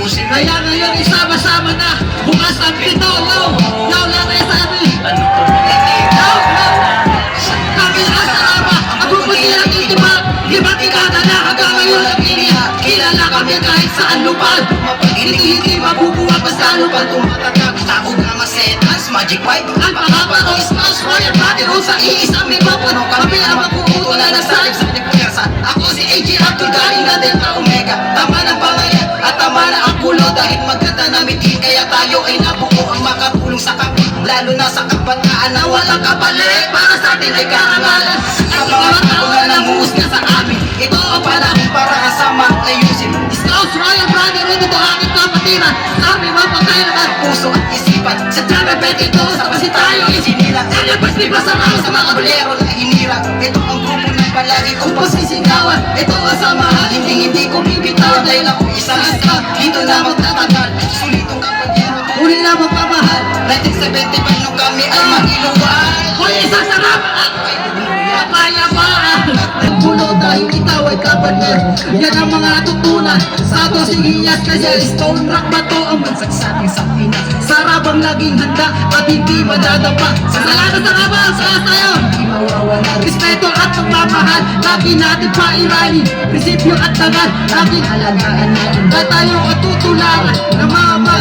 Kaya ngayon isama-sama na, bukas ang pito. Yo, lari sa amin. Yo, kami asarama, ang bubutilang itibag. Iba't ikata na hanggang ngayon nagkiliha. Kilala kami kahit saan lupad. Hindi mabubuwa pa sa lupad. Tumatatag, takog na masetans, magic white. Ang pangapano, smash, royal body roll sa iisang may papano. Kami ang magkukuto na nasalip sa nagpwersa. Ako si AJ Abdul, galing na Delta Omega. Tama ng pangayan at tama na ang kulo. Dahil maganda na mitin, kaya tayo ay nabuo ang makatulong sa kapwa. Lalo na sa kabataan na walang kapalit. Para sa atin ay karangalan. Ang mga tao na nanguhusga sa amin. Ito ang panahon para kasama at ayusin. Scouts, Royal Brotherhood, ito aking kapatiran. Sa aming mapagkaya naman puso at isipan. Sa Trame Petito, sa pasi tayo isinilang. Nalabas-libas ang ako sa mga bolero na hinirang. Ito ang grupo ng palagi kong pasisigawan. Ito ang samahan, hindi ko bibitaw. Dahil ako isang scout, dito na magtatagal. Sulitong kapatero, uli na magpamahal. 1975 nung kami ay mag-iluwan. Hoy, isasarap! Kapayapaan! Puno dahil ikaw ay kapaner. Yan ang mga natutunan sa ato sigiyas. Kaya stone rock ba to ang mansagsating sa Pinas. Sarabang laging handa at hindi madadapa. Sa salamat sa kabal, sa tayo respeto at pagmamahal. Lagi natin pairanin prinsipyo at tangal. Laging alagaan natin kahit tayo at tutularan na mga man.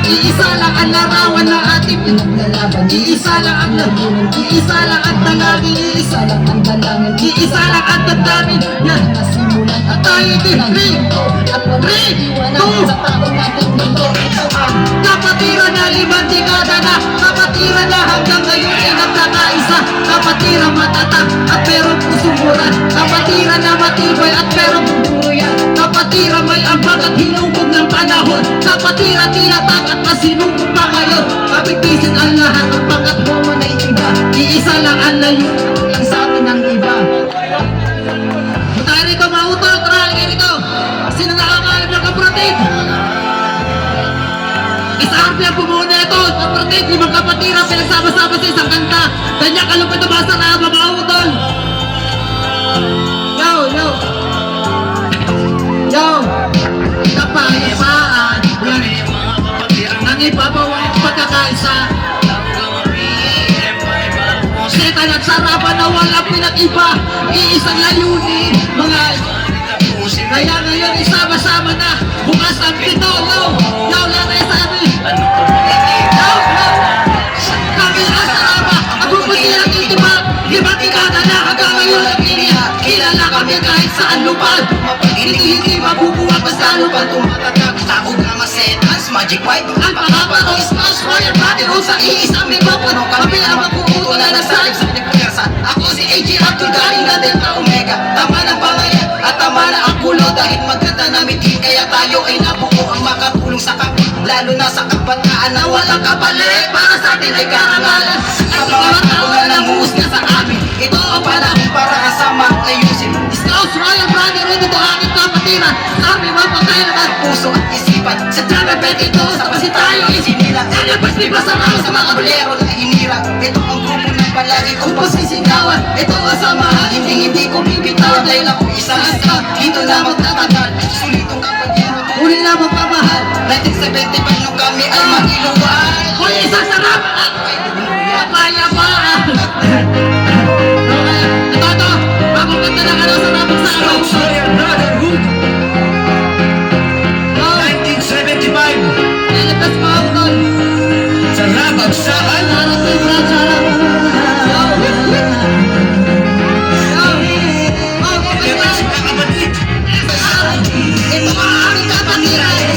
Iisa lang ang larawan na ating pinaglalaban. Iisa lang ang lamunan. Iisa lang ang talangin. Iisa lang ang dalangin. Iisa lang ang damdamin. Yan nasimulan at tayo din. 3, 2, sa taong natin mundo. Ito ang kapatiran na 5 dekada na. Kapatiran na hanggang ngayon ay nagkakaisa. Kapatiran matatag at merong pusuburan. Kapatiran na matibay at merong bubuyan. Kapatiran may ambag at hinubog ng panahon. Kapatiran tinatag at masinubog pa ngayon. Kapitisin ang lahat ng pangkat mo na iba. Iisa lang ang layo lang sa atin ang iba. Tayo rito mautol, tara rito. Sino nakakalim ng kapatid? Isang ang bumuo na ito. Kapatid, 5 kapatiran pinagsama-sama sa isang kanta. Ganyan kalupit na basa na mga utol. Yo, kapayapaan. Ang ipabawang pagkakaisa. Setan at sarapan na walang pinag-iba. Iisang layunin, mga kaya ngayon isama-sama na. Bukas ang pito. Yo, lari sa amin. Yo, kami asarama, ang bubutilang itibag. Iba't ikata na hanggang ngayon nagkiliha. Kilala kami kahit saan lupad. Hindi mabubuwa pa sa lupad. Tumatatag, takog na masetans, magic white. Ang pangapano, smash, royal body roll sa iisang may papano. Kami ang magkukuto na nasalip sa nagpwersa. Ako si AJ Abdul, galing na Delta Omega. Tama ng pangayan at tama na ang kulo. Dahil maganda na mitin, kaya tayo ay nabuo ang makatulong sa kapwa. Lalo na sa kabataan na walang kapalit. Para sa atin ay karangalan. Ang mga tao na nanguhusga sa amin. Ito ang panahon para kasama at ayusin. Scouts, Royal Brotherhood, ito aking kapatiran. Sa aming mapagkaya naman puso at isipan. Sa Trame Petito, sa pasi tayo isinilang. Nalabas-libas ang ako sa mga bolero na hinirang. Ito ang grupo ng palagi kong pasisigawan. Ito ang samahan, hindi ko bibitaw. Dahil ako isang scout, dito na magtatagal. Sulitong kapatero, uli na magpamahal. 1975 nung kami ay mag-iluwan. Hoy, isasarap! Kapayapaan! Ito, bagong ganda na sa rapang sa araw. Royal Brotherhood 1975 Nalabas mo ako doon. sa Rabagsakan. Ito ang aming kapatiran.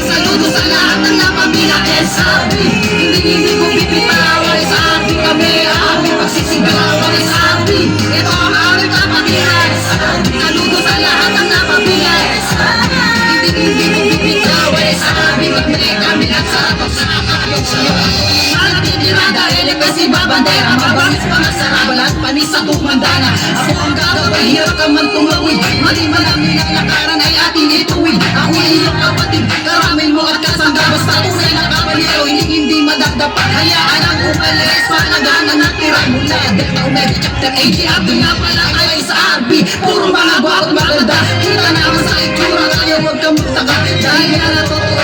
Saludo sa lahat ng napamila. Hindi ko bibitawan. Sa ating kami ang aming pagsisigawan. Ito ang aming kapatiran. Saludo sa lahat ng napamila. Hindi ko bibitawan. Sa aming kami at sa atong sa akalong siya. Tirada, kasi babandera. Mabangis pa nga sa rabalat, panis sa tumandana. Ako ang gagawin, hirap ka man tumawid. Mali man ang nilakaran ay ating ituwid. Ako ay iyong kapatid, karamil mo at kasangga. Basta tunay na kabalero, hindi madagdapat. Hayaan ang umalis, palagana na tira mula. Delta Omega Chapter 80, Abdul nga pala kayo sa RB. Puro mga gwapot maganda, kita naman sa itsura. Kaya huwag kang magtaka, dahil nga natutuwa.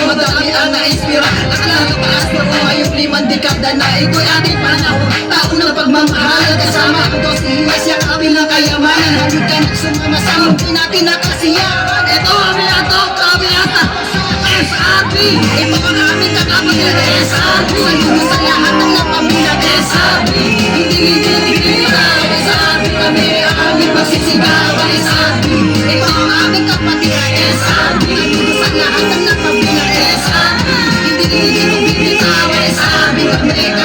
ako'y ang na-inspira at nakakapaas na ko ngayong 5 dekada na ito'y ating panahon. Taong ng pagmamahal kasama ko to si Masya kabilang kayamanan. Halika na sumama sa hindi natin nakasiyahan. Ito kami ato, kami ata SRB. Ito ang aming kakapagyan SRB. Sa dulo sa lahat ng napamilya SRB. Hindi SRB kami ang aming pagsisigawan SRB. Ito ang aming kapatid SRB. Sa dulo sa lahat ng napamilya SRB. Hindi SRB kami